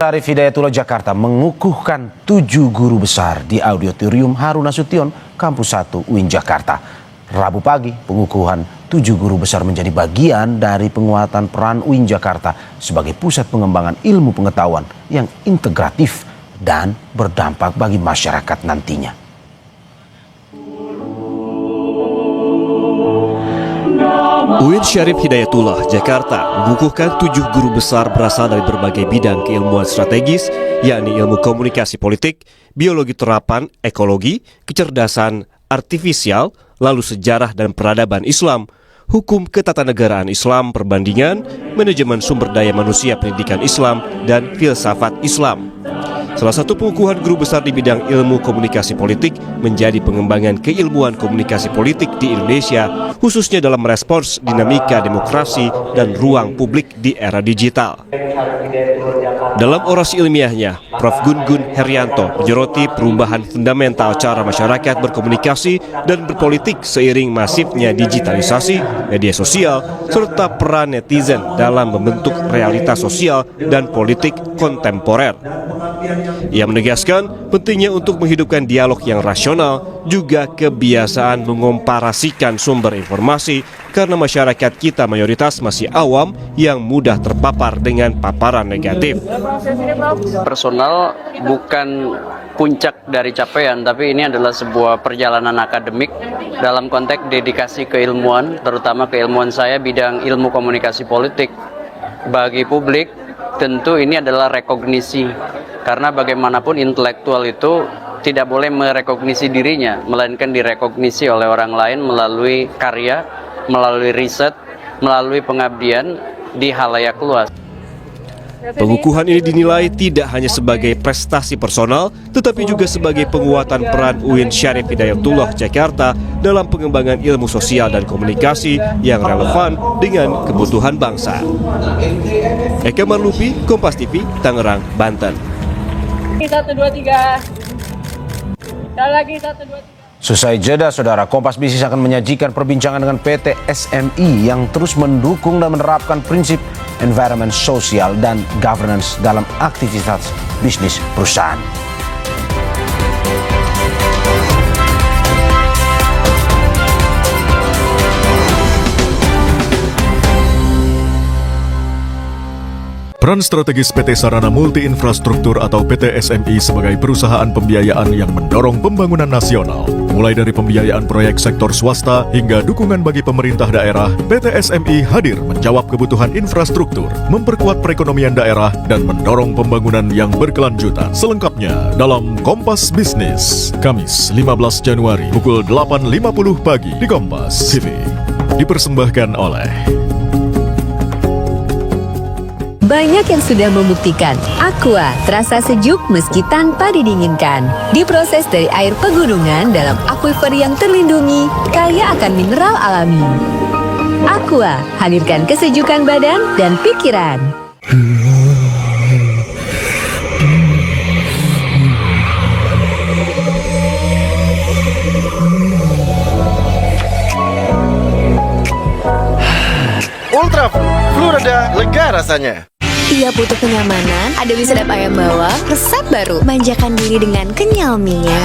Syarif Hidayatullah Jakarta mengukuhkan 7 guru besar di Auditorium Harun Nasution, Kampus 1 UIN Jakarta. Rabu pagi, pengukuhan 7 guru besar menjadi bagian dari penguatan peran UIN Jakarta sebagai pusat pengembangan ilmu pengetahuan yang integratif dan berdampak bagi masyarakat nantinya. UIN Syarif Hidayatullah Jakarta mengukuhkan 7 guru besar berasal dari berbagai bidang keilmuan strategis, yakni ilmu komunikasi politik, biologi terapan, ekologi, kecerdasan artifisial, lalu sejarah dan peradaban Islam, hukum ketatanegaraan Islam, perbandingan, manajemen sumber daya manusia pendidikan Islam, dan filsafat Islam. Salah satu pengukuhan guru besar di bidang ilmu komunikasi politik menjadi pengembangan keilmuan komunikasi politik di Indonesia, khususnya dalam merespons dinamika demokrasi dan ruang publik di era digital. Dalam orasi ilmiahnya, Prof. Gun Herianto menyoroti perubahan fundamental cara masyarakat berkomunikasi dan berpolitik seiring masifnya digitalisasi, media sosial, serta peran netizen dalam membentuk realitas sosial dan politik kontemporer. Ia menegaskan pentingnya untuk menghidupkan dialog yang rasional, juga kebiasaan menkomparasikan sumber informasi karena masyarakat kita mayoritas masih awam yang mudah terpapar dengan paparan negatif. Personal bukan puncak dari capaian, tapi ini adalah sebuah perjalanan akademik dalam konteks dedikasi keilmuan, terutama keilmuan saya bidang ilmu komunikasi politik. Bagi publik, tentu ini adalah rekognisi, karena bagaimanapun intelektual itu tidak boleh merekognisi dirinya, melainkan direkognisi oleh orang lain melalui karya, melalui riset, melalui pengabdian di halayak luas. Pengukuhan ini dinilai tidak hanya sebagai prestasi personal, tetapi juga sebagai penguatan peran UIN Syarif Hidayatullah Jakarta dalam pengembangan ilmu sosial dan komunikasi yang relevan dengan kebutuhan bangsa. Eka Marlupi, Kompas TV, Tangerang, Banten. 1, 2, 3. Sekali lagi 1, 2, 3. Selesai jeda, Saudara, Kompas Bisnis akan menyajikan perbincangan dengan PT SMI yang terus mendukung dan menerapkan prinsip environment, sosial, dan governance dalam aktivitas bisnis perusahaan. Peran strategis PT Sarana Multi Infrastruktur atau PT SMI sebagai perusahaan pembiayaan yang mendorong pembangunan nasional. Mulai dari pembiayaan proyek sektor swasta hingga dukungan bagi pemerintah daerah, PT SMI hadir menjawab kebutuhan infrastruktur, memperkuat perekonomian daerah, dan mendorong pembangunan yang berkelanjutan. Selengkapnya dalam Kompas Bisnis, Kamis 15 Januari pukul 8.50 pagi di Kompas TV. Dipersembahkan oleh banyak yang sudah membuktikan Aqua terasa sejuk meski tanpa didinginkan. Diproses dari air pegunungan dalam akuifer yang terlindungi, kaya akan mineral alami. Aqua, hadirkan kesejukan badan dan pikiran. Ultra Flu reda lega rasanya. Ia butuh kenyamanan, ada di sedap ayam bawang, resep baru. Manjakan diri dengan kenyal mie-nya,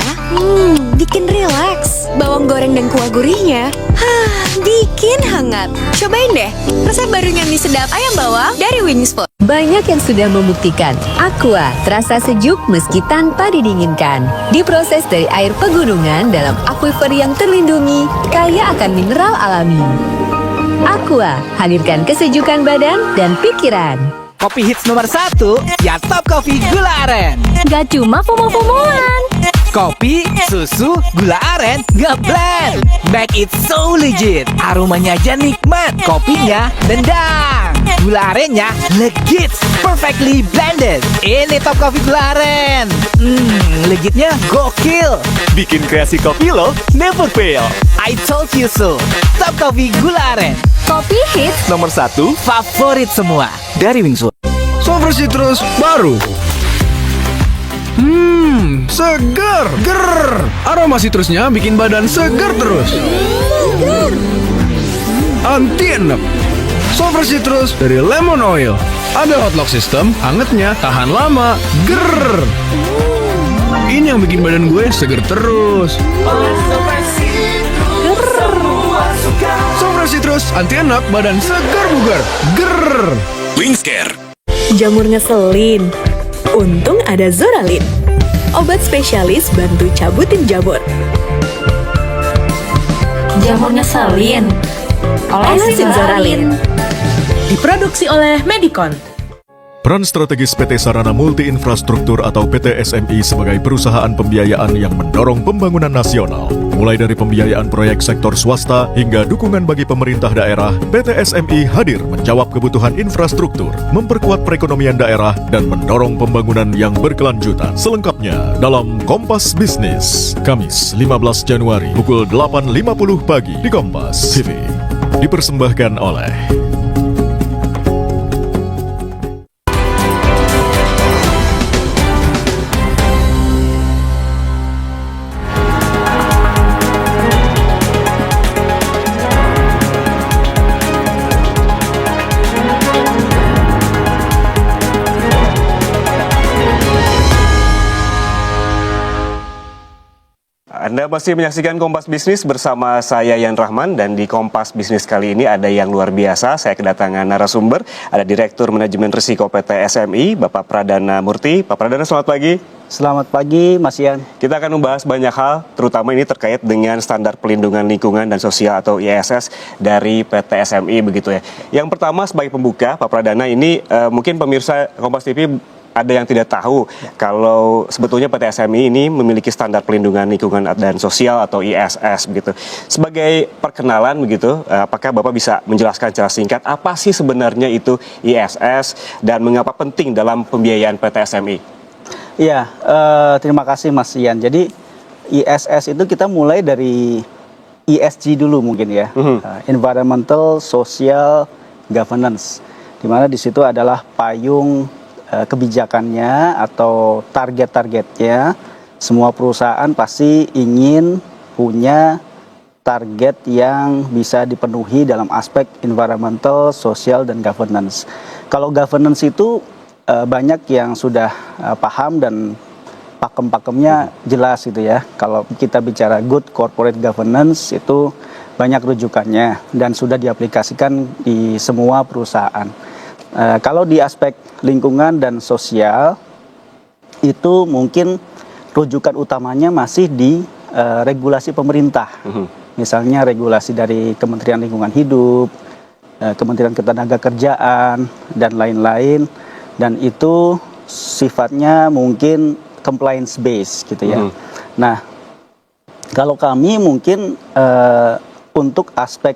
bikin rileks. Bawang goreng dan kuah gurihnya, bikin hangat. Cobain deh, resep barunya mie sedap ayam bawang dari Wings Food. Banyak yang sudah membuktikan Aqua terasa sejuk meski tanpa didinginkan. Diproses dari air pegunungan dalam akuifer yang terlindungi, kaya akan mineral alami. Aqua, hadirkan kesejukan badan dan pikiran. Kopi hits nomor 1, ya Top Coffee Gula Aren. Gak cuma FOMO-FOMOan. Kopi, susu, gula aren, nge-blend. Make it so legit. Aromanya aja nikmat, kopinya dendang. Gula arennya legit, perfectly blended. Ini Top Coffee Gula Aren. Legitnya gokil. Bikin kreasi kopi lo never fail. I told you so. Top Coffee Gula Aren. Kopi hits Nomor 1, Favorit semua dari Wings Food. Super Citrus baru. Segar. Aroma citrusnya bikin badan segar terus. Anti enek. Super Citrus dari Lemon Oil. Ada hot lock system, hangatnya tahan lama. Grrr. Ini yang bikin badan gue seger terus. Super Citrus, anti enak, badan segar bugar. Grrr. Wingscare. Jamur ngeselin. Untung ada Zoralin. Obat spesialis bantu cabutin jamur. Jamur ngeselin. Olesin Zoralin. Diproduksi oleh Medicon. Peran strategis PT Sarana Multi Infrastruktur atau PT SMI sebagai perusahaan pembiayaan yang mendorong pembangunan nasional. Mulai dari pembiayaan proyek sektor swasta hingga dukungan bagi pemerintah daerah, PT SMI hadir menjawab kebutuhan infrastruktur, memperkuat perekonomian daerah, dan mendorong pembangunan yang berkelanjutan. Selengkapnya dalam Kompas Bisnis, Kamis 15 Januari pukul 8.50 pagi di Kompas TV. Dipersembahkan oleh Anda masih menyaksikan Kompas Bisnis bersama saya Yan Rahman, dan di Kompas Bisnis kali ini ada yang luar biasa. Saya kedatangan narasumber, ada Direktur Manajemen Risiko PT SMI, Bapak Pradana Murti. Pak Pradana, selamat pagi. Selamat pagi, Mas Yan. Kita akan membahas banyak hal, terutama ini terkait dengan standar pelindungan lingkungan dan sosial atau ISS dari PT SMI begitu ya. Yang pertama sebagai pembuka, Pak Pradana, ini mungkin pemirsa Kompas TV ada yang tidak tahu kalau sebetulnya PT SMI ini memiliki standar pelindungan lingkungan dan sosial atau ISS begitu. Sebagai perkenalan begitu, apakah Bapak bisa menjelaskan secara singkat apa sih sebenarnya itu ISS dan mengapa penting dalam pembiayaan PT SMI? Iya, terima kasih Mas Ian. Jadi ISS itu kita mulai dari ESG dulu mungkin ya, Environmental Social Governance, di mana di situ adalah payung kebijakannya atau target-targetnya. Semua perusahaan pasti ingin punya target yang bisa dipenuhi dalam aspek environmental, social, dan governance. Kalau governance itu banyak yang sudah paham dan pakem-pakemnya jelas gitu ya. Kalau kita bicara good corporate governance itu banyak rujukannya dan sudah diaplikasikan di semua perusahaan. Kalau di aspek lingkungan dan sosial itu mungkin rujukan utamanya masih di regulasi pemerintah. Misalnya regulasi dari Kementerian Lingkungan Hidup, Kementerian Ketenagakerjaan, dan lain-lain. Dan itu sifatnya mungkin compliance based gitu ya. Nah, kalau kami mungkin untuk aspek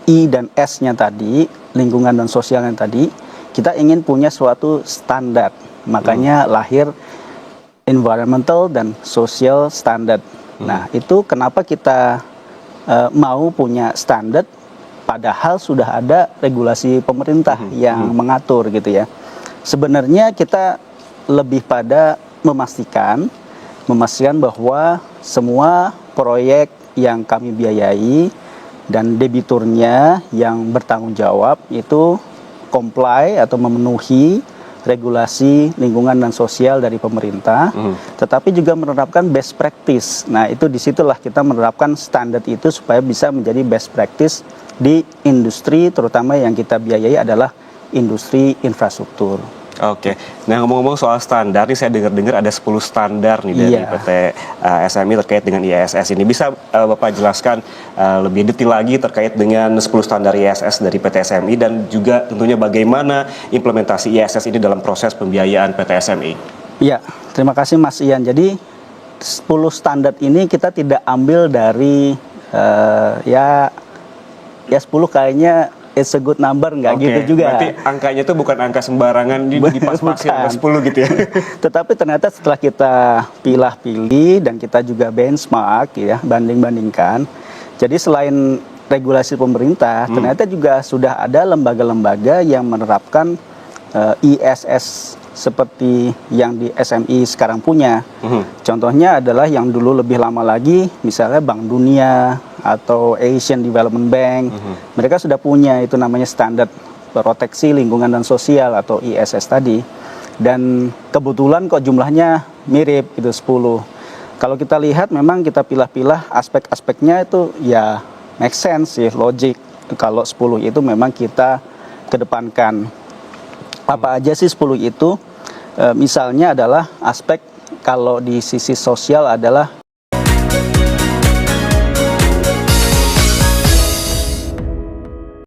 I dan S-nya tadi, lingkungan dan sosialnya tadi, kita ingin punya suatu standar. Makanya lahir environmental dan social standard. Nah, itu kenapa kita mau punya standar, padahal sudah ada regulasi pemerintah yang mengatur gitu ya. Sebenarnya kita lebih pada memastikan bahwa semua proyek yang kami biayai dan debiturnya yang bertanggung jawab itu comply atau memenuhi regulasi lingkungan dan sosial dari pemerintah, tetapi juga menerapkan best practice. Nah, itu disitulah kita menerapkan standar itu supaya bisa menjadi best practice di industri, terutama yang kita biayai adalah industri infrastruktur. Oke, nah ngomong-ngomong soal standar, nih saya dengar-dengar ada 10 standar nih dari PT SMI terkait dengan ISS ini. Bisa Bapak jelaskan lebih detail lagi terkait dengan 10 standar ISS dari PT SMI dan juga tentunya bagaimana implementasi ISS ini dalam proses pembiayaan PT SMI? Iya, terima kasih Mas Ian. Jadi 10 standar ini kita tidak ambil dari ya 10 kayaknya it's a good number, nggak gitu juga. Berarti angkanya itu bukan angka sembarangan dipas-pasin ke 10 gitu ya. Tetapi ternyata setelah kita pilih-pilih dan kita juga benchmark ya, banding-bandingkan. Jadi selain regulasi pemerintah, ternyata juga sudah ada lembaga-lembaga yang menerapkan ISS seperti yang di SMI sekarang punya. Contohnya adalah yang dulu lebih lama lagi, misalnya Bank Dunia atau Asian Development Bank. Mereka sudah punya itu namanya standar proteksi lingkungan dan sosial atau ISS tadi. Dan kebetulan kok jumlahnya mirip itu 10. Kalau kita lihat memang kita pilah-pilah aspek-aspeknya itu ya make sense sih, logik. Kalau 10 itu memang kita kedepankan. Apa aja sih 10 itu? Misalnya adalah aspek kalau di sisi sosial adalah